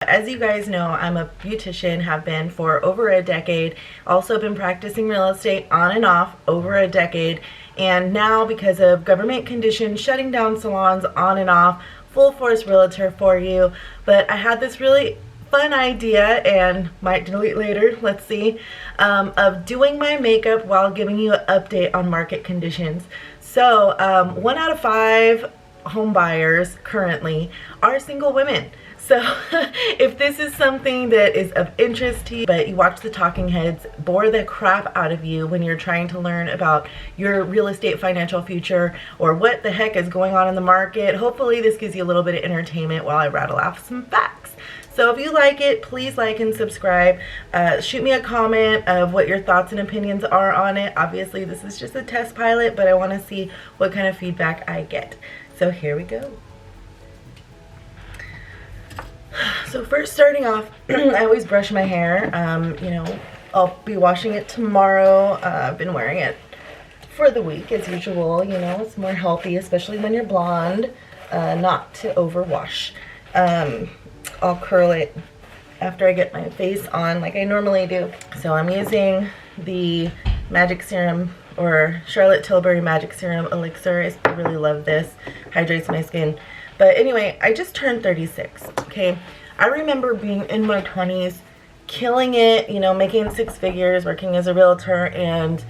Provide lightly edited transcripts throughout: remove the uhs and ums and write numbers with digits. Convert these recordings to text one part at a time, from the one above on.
as you guys know, I'm a beautician, have been for over a decade. Also been practicing real estate on and off over a decade. And now, because of government conditions shutting down salons on and off, full force realtor for you. But I had this really fun idea, and might delete later, let's see, of doing my makeup while giving you an update on market conditions. So 1 out of 5 home buyers currently are single women. So if this is something that is of interest to you, but you watch the talking heads bore the crap out of you when you're trying to learn about your real estate financial future or what the heck is going on in the market, hopefully this gives you a little bit of entertainment while I rattle off some facts. So if you like it, please like and subscribe. Shoot me a comment of what your thoughts and opinions are on it. Obviously this is just a test pilot, but I want to see what kind of feedback I get. So here we go. So first, starting off, I always brush my hair. You know, I'll be washing it tomorrow. I've been wearing it for the week as usual. You know, it's more healthy, especially when you're blonde, not to overwash. I'll curl it after I get my face on like I normally do. So I'm using the Magic Serum, or Charlotte Tilbury Magic Serum Elixir. I really love this. Hydrates my skin. But anyway, I just turned 36, okay? I remember being in my 20s, killing it, you know, making 6 figures, working as a realtor, and,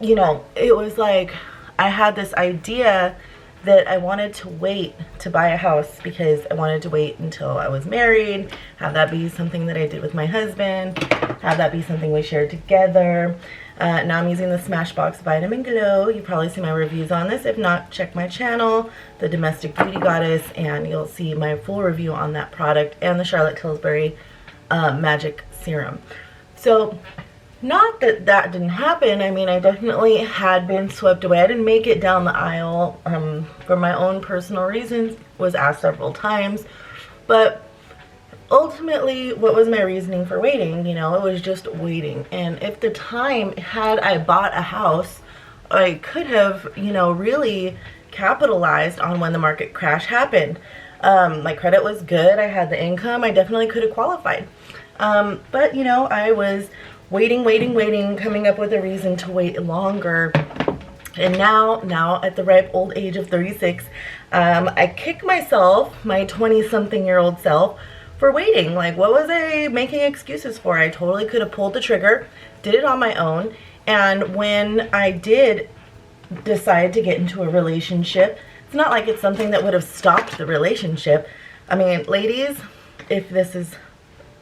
you know, it was like I had this idea that I wanted to wait to buy a house because I wanted to wait until I was married, have that be something that I did with my husband, have that be something we shared together. Now I'm using the Smashbox Vitamin Glow. You probably see my reviews on this. If not, check my channel, The Domestic Beauty Goddess, and you'll see my full review on that product and the Charlotte Tilbury Magic Serum. So, not that that didn't happen. I mean, I definitely had been swept away. I didn't make it down the aisle for my own personal reasons. Was asked several times. But ultimately, what was my reasoning for waiting? You know, it was just waiting. And if the time had I bought a house, I could have, you know, really capitalized on when the market crash happened. My credit was good. I had the income. I definitely could have qualified. But, you know, I was waiting, coming up with a reason to wait longer. And now at the ripe old age of 36, I kick myself, my 20-something-year-old self, for waiting. Like, what was I making excuses for? I totally could have pulled the trigger, did it on my own, and when I did decide to get into a relationship, it's not like it's something that would have stopped the relationship. I mean, ladies, if this is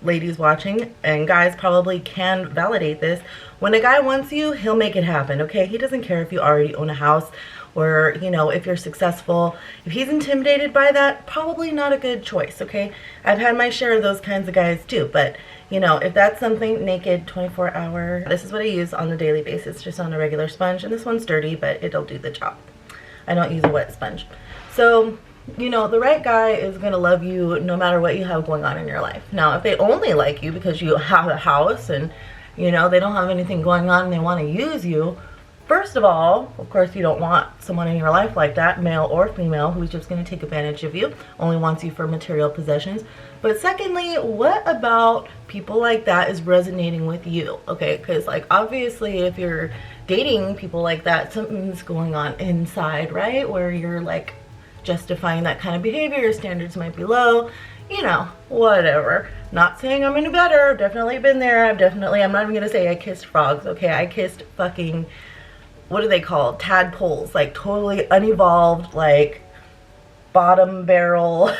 ladies watching, and guys probably can validate this, when a guy wants you, he'll make it happen, okay? He doesn't care if you already own a house or, you know, if you're successful. If he's intimidated by that, probably not a good choice, okay? I've had my share of those kinds of guys too, but, you know, if that's something, naked, 24-hour, this is what I use on a daily basis, just on a regular sponge, and this one's dirty, but it'll do the job. I don't use a wet sponge. So, you know, the right guy is going to love you no matter what you have going on in your life. Now, if they only like you because you have a house and, you know, they don't have anything going on and they want to use you, first of all, of course, you don't want someone in your life like that, male or female, who's just going to take advantage of you, only wants you for material possessions. But secondly, what about people like that is resonating with you? Okay, because, like, obviously, if you're dating people like that, something's going on inside, right? Where you're, like, justifying that kind of behavior, your standards might be low, you know, whatever. Not saying I'm any better, definitely been there, I'm not even gonna say I kissed frogs, okay? I kissed fucking, what are they called? Tadpoles, like totally unevolved, like bottom barrel,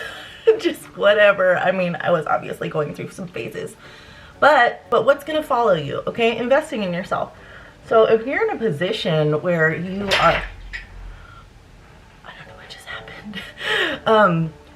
just whatever. I mean, I was obviously going through some phases, but what's gonna follow you, okay? Investing in yourself. So if you're in a position where you are,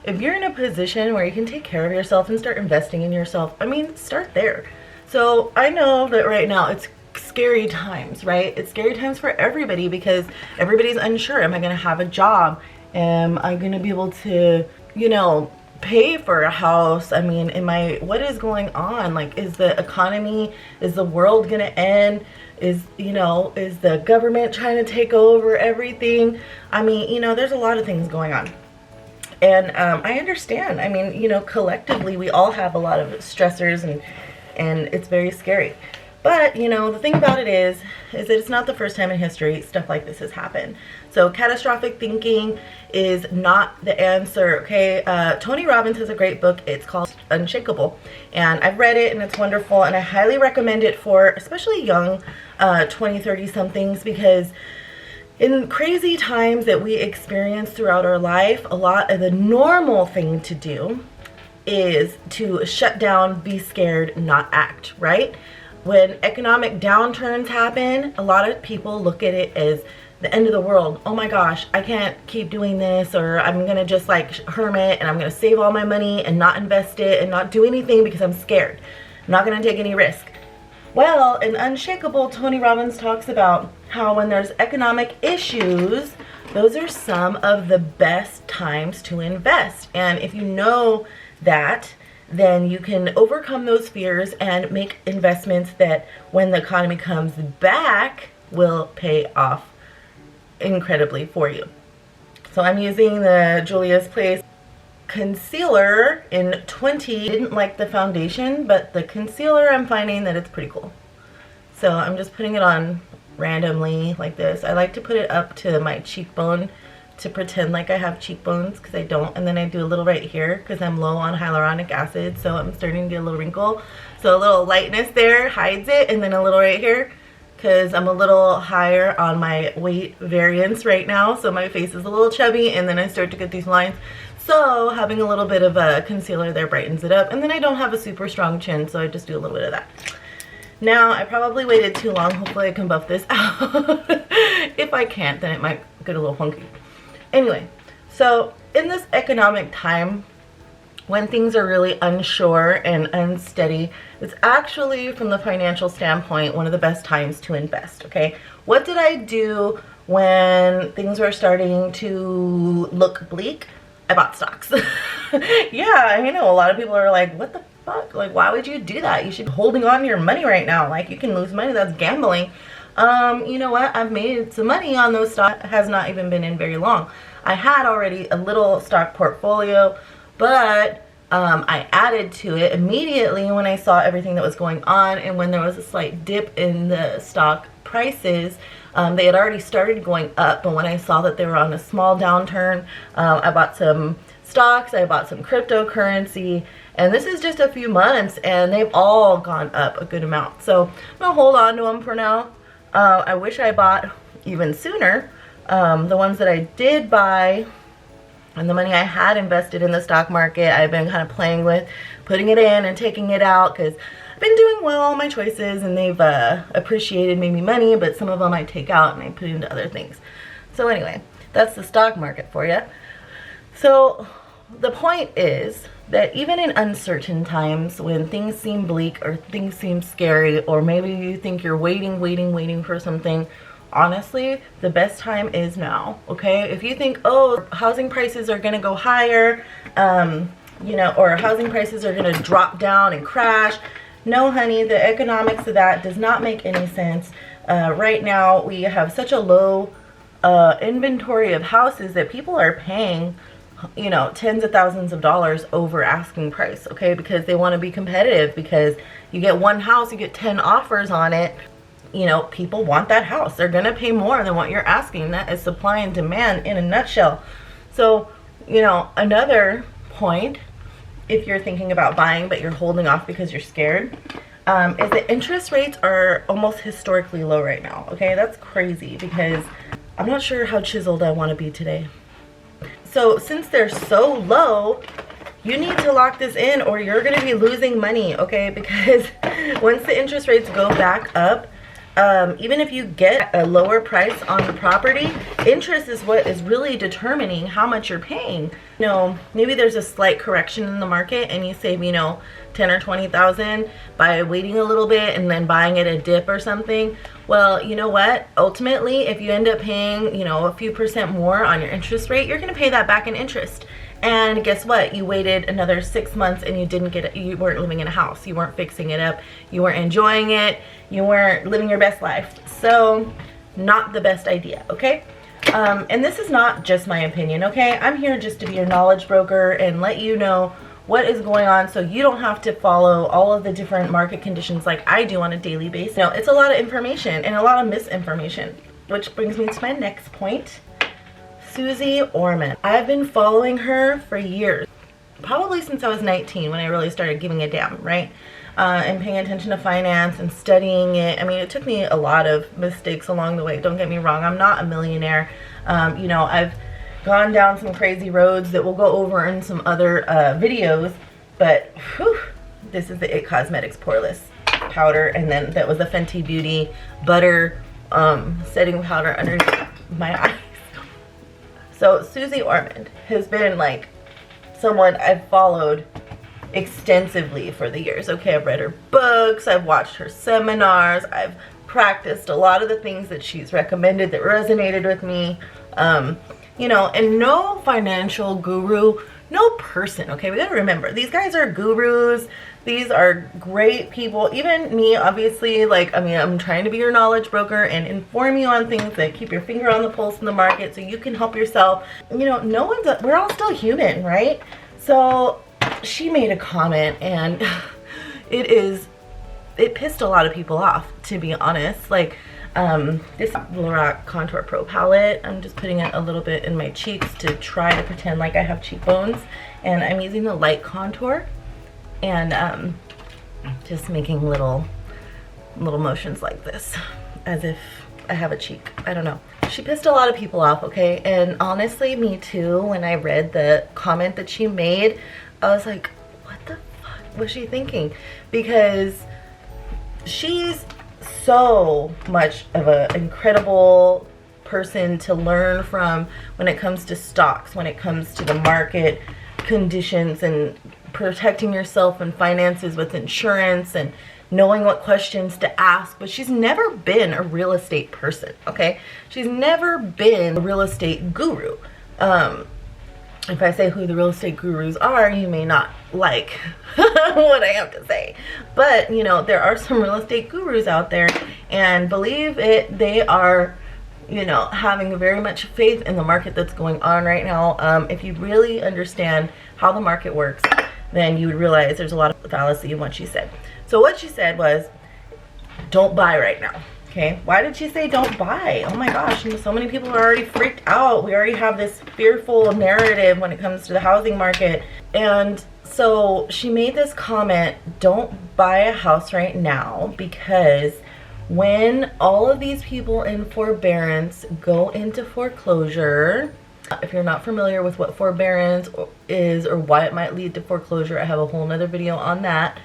if you're in a position where you can take care of yourself and start investing in yourself, I mean, start there. So I know that right now it's scary times, right? It's scary times for everybody because everybody's unsure. Am I going to have a job? Am I going to be able to, you know, pay for a house? I mean, what is going on? Like, is the economy, is the world going to end? Is the government trying to take over everything? I mean, you know, there's a lot of things going on. And I understand. I mean, you know, collectively we all have a lot of stressors, and it's very scary. But, you know, the thing about it is that it's not the first time in history stuff like this has happened. So catastrophic thinking is not the answer, okay? Tony Robbins has a great book. It's called Unshakable. And I've read it, and it's wonderful. And I highly recommend it for especially young 20, 30-somethings, because in crazy times that we experience throughout our life, a lot of the normal thing to do is to shut down, be scared, not act, right? When economic downturns happen, a lot of people look at it as the end of the world. Oh my gosh, I can't keep doing this, or I'm gonna just like hermit and I'm gonna save all my money and not invest it and not do anything because I'm scared. I'm not gonna take any risk. Well, in Unshakable, Tony Robbins talks about how when there's economic issues, those are some of the best times to invest. And if you know that, then you can overcome those fears and make investments that when the economy comes back will pay off incredibly for you. So I'm using the Juvia's Place concealer in 20. Didn't like the foundation, but the concealer, I'm finding that it's pretty cool. So I'm just putting it on randomly like this. I like to put it up to my cheekbone to pretend like I have cheekbones, because I don't, and then I do a little right here because I'm low on hyaluronic acid, so I'm starting to get a little wrinkle. So a little lightness there hides it, and then a little right here because I'm a little higher on my weight variance right now, so my face is a little chubby, and then I start to get these lines. So having a little bit of a concealer there brightens it up, and then I don't have a super strong chin, so I just do a little bit of that. Now, I probably waited too long. Hopefully I can buff this out. If I can't, then it might get a little funky. Anyway, so in this economic time, when things are really unsure and unsteady, it's actually, from the financial standpoint, one of the best times to invest, okay? What did I do when things were starting to look bleak? I bought stocks. Yeah, I know a lot of people are like, what the fuck? Like, why would you do that? You should be holding on to your money right now. Like, you can lose money. That's gambling. You know what? I've made some money on those stocks. It has not even been in very long. I had already a little stock portfolio, but I added to it immediately when I saw everything that was going on, and when there was a slight dip in the stock prices. They had already started going up, but when I saw that they were on a small downturn, I bought some stocks, I bought some cryptocurrency, and this is just a few months, and they've all gone up a good amount. So I'm gonna hold on to them for now. I wish I bought even sooner. The ones that I did buy, and the money I had invested in the stock market, I've been kind of playing with, putting it in and taking it out, because I've been doing well on my choices, and they've appreciated, made me money, but some of them I take out and I put into other things. So anyway, that's the stock market for you. So the point is that even in uncertain times, when things seem bleak or things seem scary, or maybe you think you're waiting for something, honestly, the best time is now, okay? If you think, oh, housing prices are gonna go higher, you know, or housing prices are gonna drop down and crash, no, honey, the economics of that does not make any sense. Right now, we have such a low inventory of houses that people are paying, you know, tens of thousands of dollars over asking price, okay? Because they want to be competitive, because you get one house, you get 10 offers on it. You know, people want that house. They're gonna pay more than what you're asking. That is supply and demand in a nutshell. So, you know, another point, if you're thinking about buying but you're holding off because you're scared, is that interest rates are almost historically low right now, okay? That's crazy, because I'm not sure how chiseled I want to be today. So since they're so low, you need to lock this in, or you're going to be losing money, okay? Because once the interest rates go back up, even if you get a lower price on the property, interest is what is really determining how much you're paying. You know, maybe there's a slight correction in the market and you save, you know, 10 or 20,000 by waiting a little bit and then buying at a dip or something. Well, you know what? Ultimately, if you end up paying, you know, a few percent more on your interest rate, you're going to pay that back in interest. And guess what? You waited another 6 months and you didn't get it. You weren't living in a house. You weren't fixing it up. You weren't enjoying it. You weren't living your best life. So, not the best idea, okay? And this is not just my opinion, okay? I'm here just to be your knowledge broker and let you know what is going on so you don't have to follow all of the different market conditions like I do on a daily basis. Now, it's a lot of information and a lot of misinformation, which brings me to my next point. Suzie Orman. I've been following her for years, probably since I was 19 when I really started giving a damn, right? And paying attention to finance and studying it. I mean, it took me a lot of mistakes along the way. Don't get me wrong, I'm not a millionaire. You know, I've gone down some crazy roads that we'll go over in some other videos, but whew, this is the It Cosmetics Poreless powder, and then that was the Fenty Beauty Butter setting powder underneath my eyes. So Suzie Orman has been like someone I've followed extensively for the years. Okay, I've read her books, I've watched her seminars, I've practiced a lot of the things that she's recommended that resonated with me. You know, and no financial guru, no person, okay, we gotta remember, these guys are gurus, these are great people. Even me, obviously, like, I mean, I'm trying to be your knowledge broker and inform you on things that keep your finger on the pulse in the market so you can help yourself. You know, we're all still human, right? So she made a comment, and it pissed a lot of people off, to be honest. Like, this LORAC Contour Pro palette, I'm just putting it a little bit in my cheeks to try to pretend like I have cheekbones, and I'm using the light contour and just making little motions like this as if I have a cheek. I don't know. She pissed a lot of people off, okay? And honestly, me too. When I read the comment that she made, I was like, what the fuck was she thinking? Because she's so much of an incredible person to learn from when it comes to stocks, when it comes to the market conditions and protecting yourself and finances with insurance and knowing what questions to ask. But she's never been a real estate person, okay? She's never been a real estate guru. If I say who the real estate gurus are, you may not like what I have to say. But, you know, there are some real estate gurus out there, and believe it, they are, you know, having very much faith in the market that's going on right now. If you really understand how the market works, then you would realize there's a lot of fallacy in what she said. So what she said was, don't buy right now. Okay, why did she say don't buy? Oh my gosh, so many people are already freaked out. We already have this fearful narrative when it comes to the housing market. And so she made this comment, don't buy a house right now, because when all of these people in forbearance go into foreclosure, if you're not familiar with what forbearance is or why it might lead to foreclosure, I have a whole nother video on that.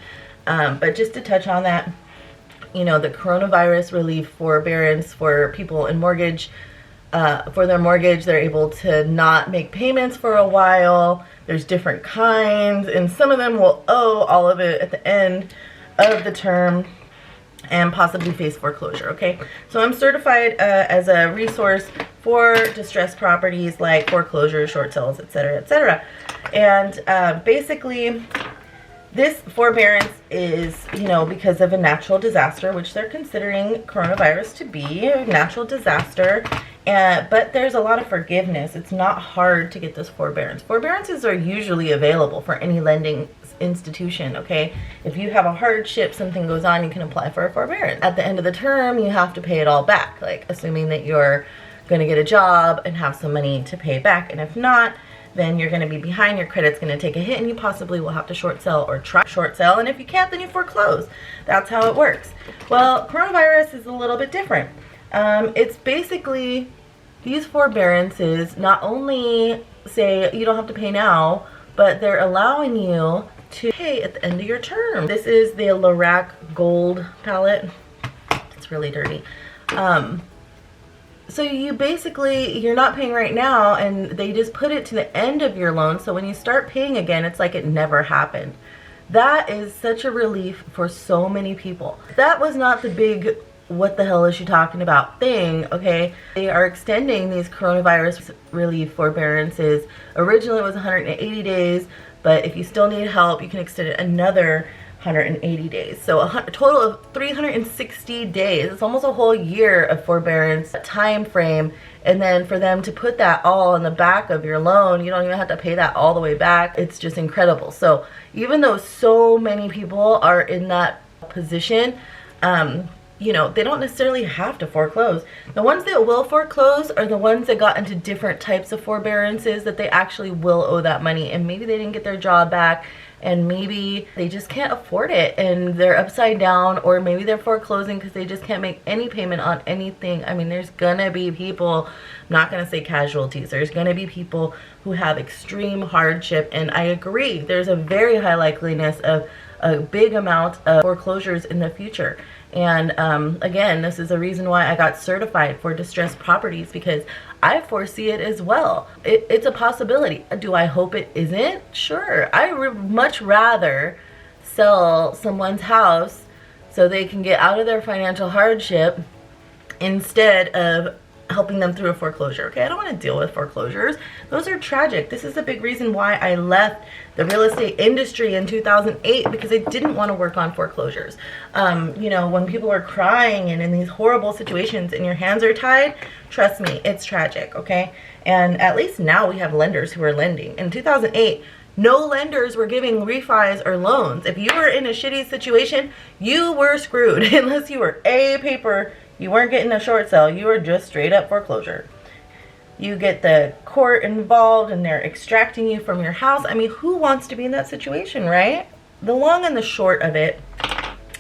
But just to touch on that, you know, the coronavirus relief forbearance for people in mortgage, for their mortgage, they're able to not make payments for a while. There's different kinds, and some of them will owe all of it at the end of the term and possibly face foreclosure, okay? So I'm certified as a resource for distressed properties like foreclosure, short sales, etc., etc. And basically, this forbearance is, you know, because of a natural disaster, which they're considering coronavirus to be a natural disaster. But there's a lot of forgiveness. It's not hard to get this forbearance. Forbearances are usually available for any lending institution, okay? If you have a hardship, something goes on, you can apply for a forbearance. At the end of the term, you have to pay it all back, like assuming that you're going to get a job and have some money to pay back. And if not, then you're going to be behind, your credit's going to take a hit, and you possibly will have to short sell or try short sell, and if you can't, then you foreclose. That's how it works. Well, coronavirus is a little bit different. It's basically, these forbearances not only say you don't have to pay now, but they're allowing you to pay at the end of your term. This is the LORAC Gold palette. It's really dirty. So you basically, you're not paying right now, and they just put it to the end of your loan, so when you start paying again, it's like it never happened. That is such a relief for so many people. That was not the big what the hell is she talking about thing, okay? They are extending these coronavirus relief forbearances. Originally it was 180 days, but if you still need help, you can extend it another 180 days. So a total of 360 days. It's almost a whole year of forbearance time frame. And then for them to put that all in the back of your loan, you don't even have to pay that all the way back. It's just incredible. So even though so many people are in that position, you know, they don't necessarily have to foreclose. The ones that will foreclose are the ones that got into different types of forbearances that they actually will owe that money, and maybe they didn't get their job back, and maybe they just can't afford it and they're upside down, or maybe they're foreclosing because they just can't make any payment on anything. I mean, there's gonna be people, I'm not gonna say casualties, there's gonna be people who have extreme hardship, and I agree, there's a very high likeliness of a big amount of foreclosures in the future. And again, this is a reason why I got certified for distressed properties, because I foresee it as well. It's a possibility. Do I hope it isn't? Sure. I would much rather sell someone's house so they can get out of their financial hardship instead of helping them through a foreclosure. Okay, I don't want to deal with foreclosures. Those are tragic. This is a big reason why I left the real estate industry in 2008, because I didn't want to work on foreclosures. You know, when people are crying and in these horrible situations and your hands are tied, trust me, it's tragic, okay? And at least now we have lenders who are lending. In 2008, no lenders were giving refis or loans. If you were in a shitty situation, you were screwed. Unless you were A, paper, you weren't getting a short sale, you were just straight up foreclosure. You get the court involved and they're extracting you from your house. I mean, who wants to be in that situation, right? The long and the short of it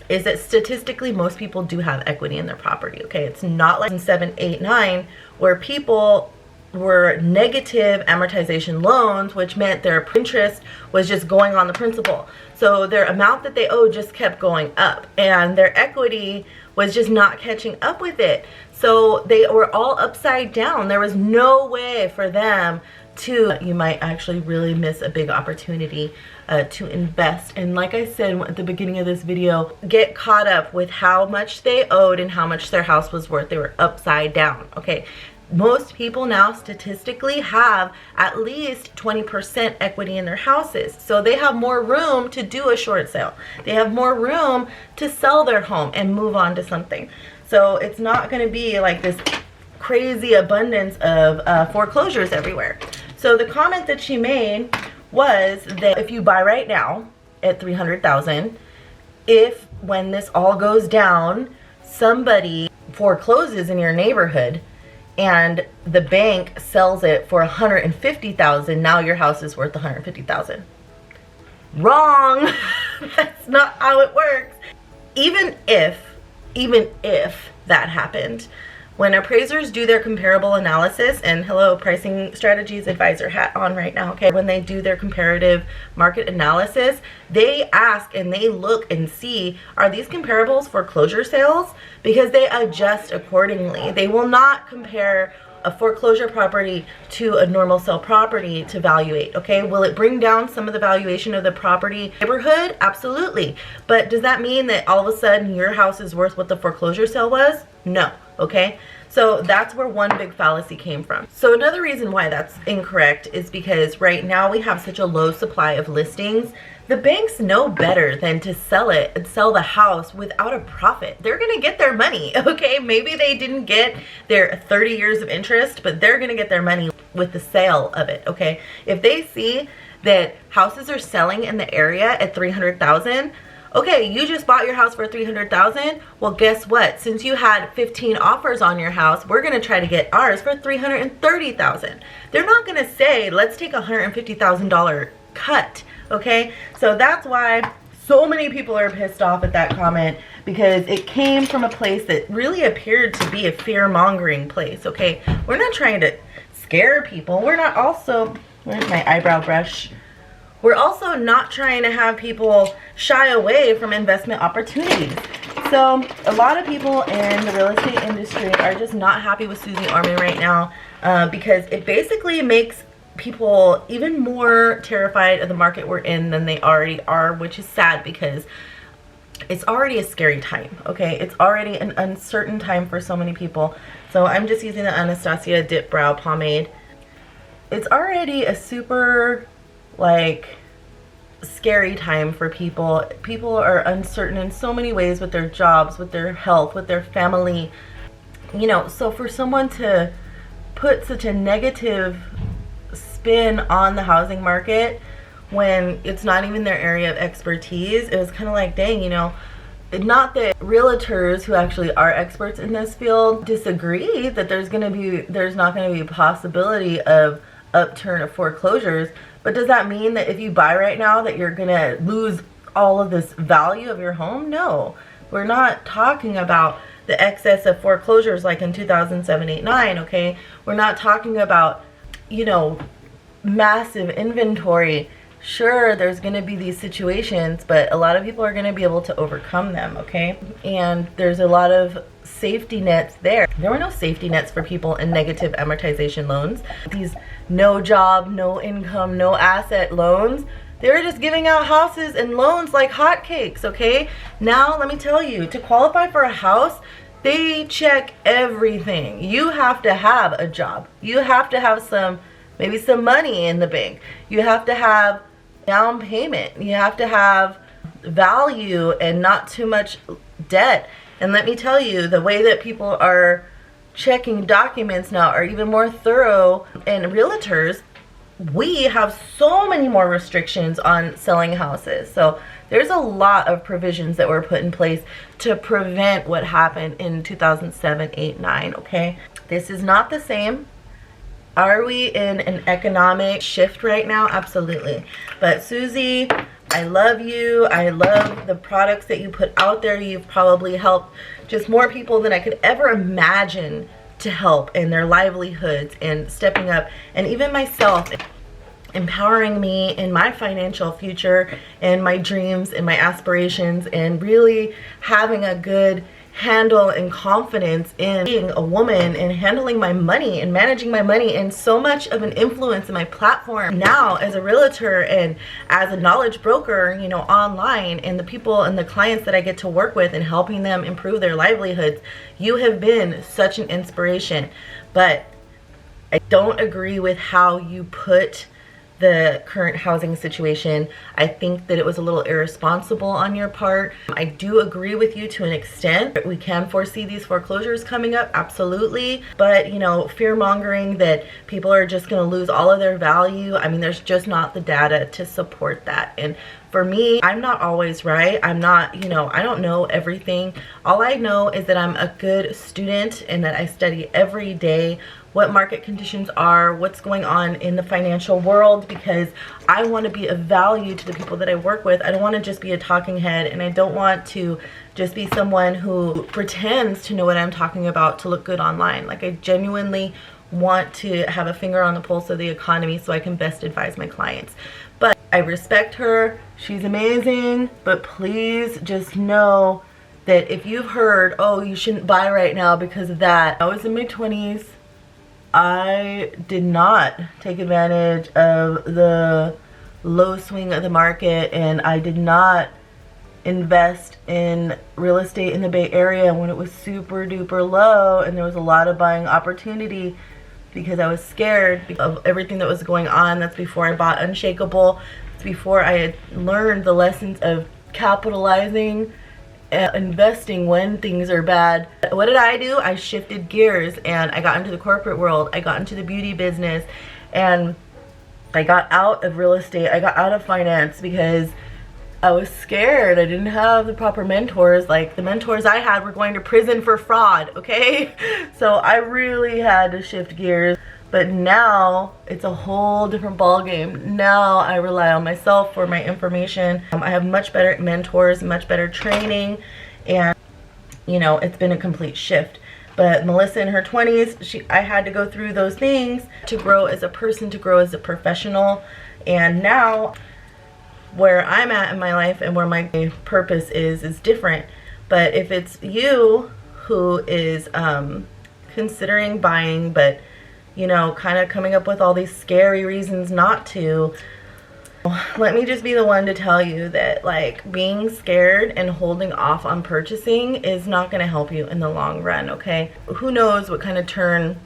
is that statistically most people do have equity in their property, okay? It's not like in 7, 8, 9 where people were negative amortization loans, which meant their interest was just going on the principal. So their amount that they owed just kept going up, and their equity was just not catching up with it. So they were all upside down. There was no way for them to, you might actually really miss a big opportunity to invest. And like I said at the beginning of this video, get caught up with how much they owed and how much their house was worth. They were upside down, okay? Most people now statistically have at least 20% equity in their houses. So they have more room to do a short sale. They have more room to sell their home and move on to something. So it's not going to be like this crazy abundance of foreclosures everywhere. So the comment that she made was that if you buy right now at $300,000, if when this all goes down, somebody forecloses in your neighborhood, and the bank sells it for $150,000, now your house is worth $150,000. Wrong. That's not how it works. Even if that happened, when appraisers do their comparable analysis, and hello, pricing strategies advisor hat on right now, okay, when they do their comparative market analysis, they ask and they look and see, are these comparables foreclosure sales? Because they adjust accordingly. They will not compare a foreclosure property to a normal sale property to evaluate, okay? Will it bring down some of the valuation of the property neighborhood? Absolutely. But does that mean that all of a sudden your house is worth what the foreclosure sale was? No, okay? So that's where one big fallacy came from. So another reason why that's incorrect is because right now we have such a low supply of listings. The banks know better than to sell it and sell the house without a profit. They're gonna get their money, okay? Maybe they didn't get their 30 years of interest, but they're gonna get their money with the sale of it, okay? If they see that houses are selling in the area at $300,000, okay, you just bought your house for $300,000. Well, guess what? Since you had 15 offers on your house, we're gonna try to get ours for $330,000. They're not gonna say, let's take a $150,000 cut, okay? So that's why so many people are pissed off at that comment, because it came from a place that really appeared to be a fear-mongering place, okay? We're not trying to scare people. We're not also, where's my eyebrow brush? We're also not trying to have people shy away from investment opportunities. So a lot of people in the real estate industry are just not happy with Suzie Orman right now, because it basically makes people even more terrified of the market we're in than they already are, which is sad because it's already a scary time, okay? It's already an uncertain time for so many people. So I'm just using the Anastasia Dip Brow Pomade. It's already a super, like, scary time for people. People are uncertain in so many ways with their jobs, with their health, with their family. You know, so for someone to put such a negative spin on the housing market when it's not even their area of expertise, it was kind of like, dang, you know, not that realtors who actually are experts in this field disagree that there's not going to be a possibility of upturn of foreclosures, but does that mean that if you buy right now that you're going to lose all of this value of your home? No, we're not talking about the excess of foreclosures like in 2007, 8, 9, okay? We're not talking about, you know, massive inventory. Sure, there's going to be these situations, but a lot of people are going to be able to overcome them, okay? And there's a lot of safety nets there. There were no safety nets for people in negative amortization loans. These no job, no income, no asset loans, they were just giving out houses and loans like hotcakes, okay? Now, let me tell you, to qualify for a house, they check everything. You have to have a job. You have to have maybe some money in the bank. You have to have down payment. You have to have value and not too much debt. And let me tell you, the way that people are checking documents now are even more thorough. And realtors, we have so many more restrictions on selling houses. So there's a lot of provisions that were put in place to prevent what happened in 2007, 8, 9, okay? This is not the same. Are we in an economic shift right now? Absolutely. But Suzie, I love you. I love the products that you put out there. You've probably helped just more people than I could ever imagine to help in their livelihoods and stepping up. And even myself, empowering me in my financial future and my dreams and my aspirations, and really having a good handle and confidence in being a woman and handling my money and managing my money, and so much of an influence in my platform now as a realtor and as a knowledge broker, you know, online, and the people and the clients that I get to work with and helping them improve their livelihoods. You have been such an inspiration. But I don't agree with how you put the current housing situation. I think that it was a little irresponsible on your part. I do agree with you to an extent. We can foresee these foreclosures coming up, absolutely. But, you know, fear-mongering that people are just going to lose all of their value, I mean, there's just not the data to support that. And for me, I'm not always right. I'm not, you know, I don't know everything. All I know is that I'm a good student and that I study every day what market conditions are, what's going on in the financial world, because I want to be of value to the people that I work with. I don't want to just be a talking head, and I don't want to just be someone who pretends to know what I'm talking about to look good online. Like, I genuinely want to have a finger on the pulse of the economy so I can best advise my clients. But I respect her. She's amazing. But please just know that if you've heard, oh, you shouldn't buy right now because of that. I was in my 20s. I did not take advantage of the low swing of the market, and I did not invest in real estate in the Bay Area when it was super duper low and there was a lot of buying opportunity, because I was scared of everything that was going on. That's before I bought Unshakable. It's before I had learned the lessons of capitalizing and investing when things are bad. What did I do? I shifted gears and I got into the corporate world. I got into the beauty business, and I got out of real estate. I got out of finance because I was scared. I didn't have the proper mentors. Like, the mentors I had were going to prison for fraud, okay? So I really had to shift gears. But now it's a whole different ballgame. Now I rely on myself for my information. I have much better mentors, much better training, and you know, it's been a complete shift. But Melissa in her 20s, I had to go through those things to grow as a person, to grow as a professional. And now where I'm at in my life and where my purpose is different. But if it's you who is considering buying, but you know, kind of coming up with all these scary reasons not to, let me just be the one to tell you that, like, being scared and holding off on purchasing is not going to help you in the long run, okay? Who knows what kind of turn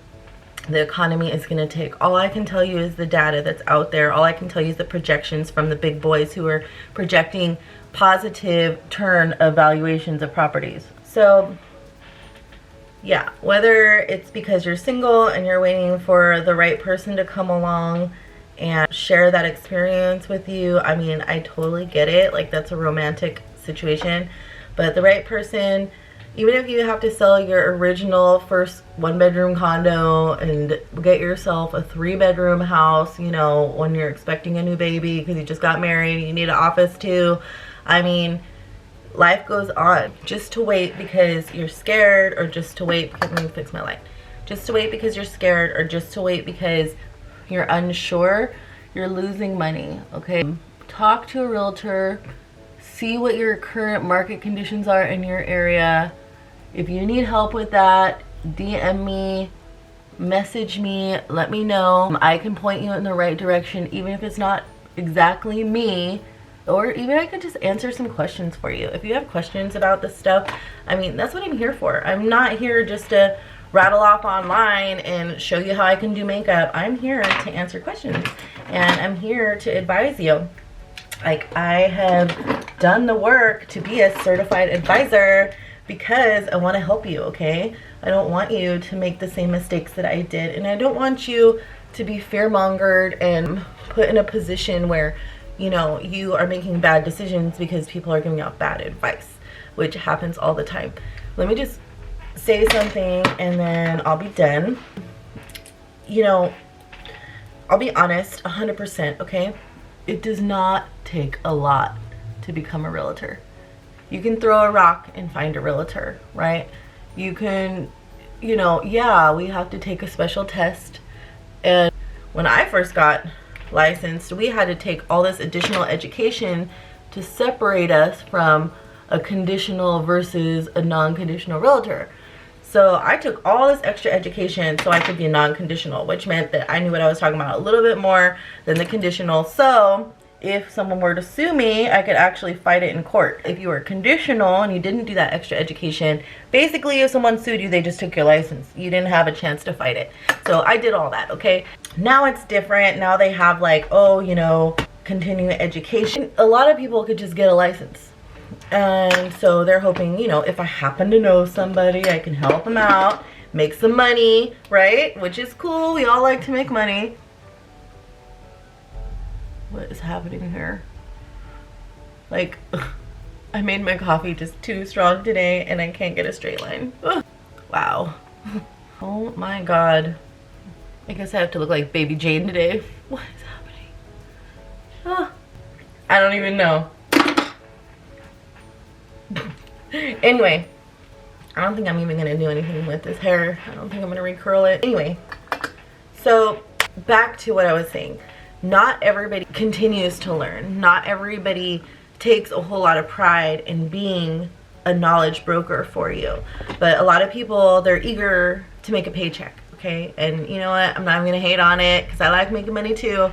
the economy is going to take. All I can tell you is the data that's out there. All I can tell you is the projections from the big boys who are projecting positive turn of valuations of properties. So yeah, whether it's because you're single and you're waiting for the right person to come along and share that experience with you, I mean, I totally get it. Like, that's a romantic situation. But the right person, even if you have to sell your original first 1-bedroom condo and get yourself a 3-bedroom house, you know, when you're expecting a new baby because you just got married, you need an office too. I mean, life goes on. Just to wait because you're scared, or just to wait because, let me fix my light. Just to wait because you're scared, or just to wait because you're unsure, you're losing money, okay? Talk to a realtor, see what your current market conditions are in your area. If you need help with that, DM me, message me, let me know. I can point you in the right direction, even if it's not exactly me, or even I could just answer some questions for you. If you have questions about this stuff, I mean, that's what I'm here for. I'm not here just to rattle off online and show you how I can do makeup. I'm here to answer questions, and I'm here to advise you. Like, I have done the work to be a certified advisor because I want to help you, okay? I don't want you to make the same mistakes that I did, and I don't want you to be fear-mongered and put in a position where, you know, you are making bad decisions because people are giving out bad advice, which happens all the time. Let me just say something and then I'll be done. You know, I'll be honest 100%, okay? It does not take a lot to become a realtor. You can throw a rock and find a realtor, right? You can, you know, yeah, we have to take a special test. And when I first got licensed, we had to take all this additional education to separate us from a conditional versus a non-conditional realtor. So I took all this extra education so I could be non-conditional, which meant that I knew what I was talking about a little bit more than the conditional. So if someone were to sue me, I could actually fight it in court. If you were conditional and you didn't do that extra education, basically if someone sued you, they just took your license. You didn't have a chance to fight it. So I did all that, okay? Now it's different. Now they have like, oh, you know, continuing education. A lot of people could just get a license. And so they're hoping, you know, if I happen to know somebody, I can help them out, make some money, right? Which is cool. We all like to make money. What is happening here? Like, I made my coffee just too strong today and I can't get a straight line. Ugh. Wow. Oh my God. I guess I have to look like Baby Jane today. What is happening? Oh, I don't even know. Anyway, I don't think I'm even gonna do anything with this hair. I don't think I'm gonna recurl it. Anyway, so back to what I was saying. Not everybody continues to learn. Not everybody takes a whole lot of pride in being a knowledge broker for you. But a lot of people, they're eager to make a paycheck, okay? And you know what? I'm not even gonna hate on it because I like making money too.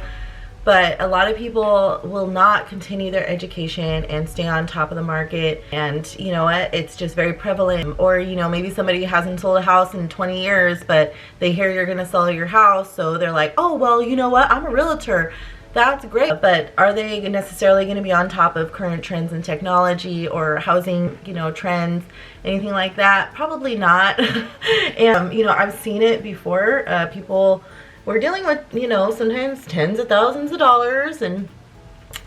But a lot of people will not continue their education and stay on top of the market. And you know what? It's just very prevalent. Or, you know, maybe somebody hasn't sold a house in 20 years, but they hear you're going to sell your house. So they're like, oh, well, you know what? I'm a realtor. That's great. But are they necessarily going to be on top of current trends in technology or housing, you know, trends, anything like that? Probably not. And, you know, I've seen it before. People... We're dealing with, you know, sometimes tens of thousands of dollars, and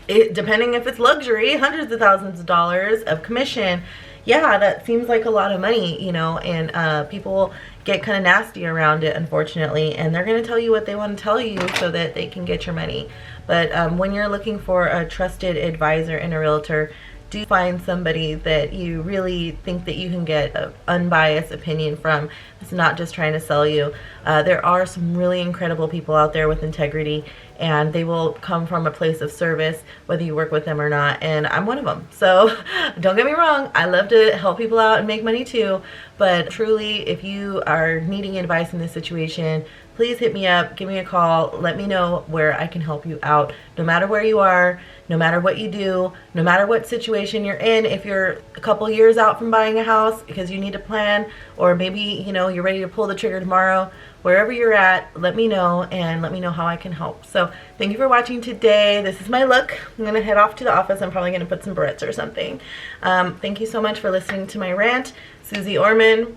it, depending if it's luxury, hundreds of thousands of dollars of commission. Yeah, that seems like a lot of money, you know, and people get kind of nasty around it, unfortunately, and they're going to tell you what they want to tell you so that they can get your money. But when you're looking for a trusted advisor and a realtor, do find somebody that you really think that you can get an unbiased opinion from. It's not just trying to sell you. There are some really incredible people out there with integrity, and they will come from a place of service whether you work with them or not, and I'm one of them. So don't get me wrong, I love to help people out and make money too, but truly if you are needing advice in this situation, please hit me up, give me a call, let me know where I can help you out. No matter where you are, no matter what you do, no matter what situation you're in, if you're a couple years out from buying a house because you need to plan, or maybe, you know, you're ready to pull the trigger tomorrow, wherever you're at, let me know and let me know how I can help. So thank you for watching today. This is my look. I'm gonna head off to the office. I'm probably gonna put some barrettes or something. Thank you so much for listening to my rant. Suzie Orman.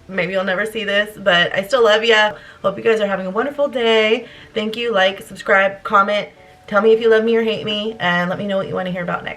Maybe you'll never see this, but I still love ya. Hope you guys are having a wonderful day. Thank you. Like, subscribe, comment. Tell me if you love me or hate me, and let me know what you want to hear about next.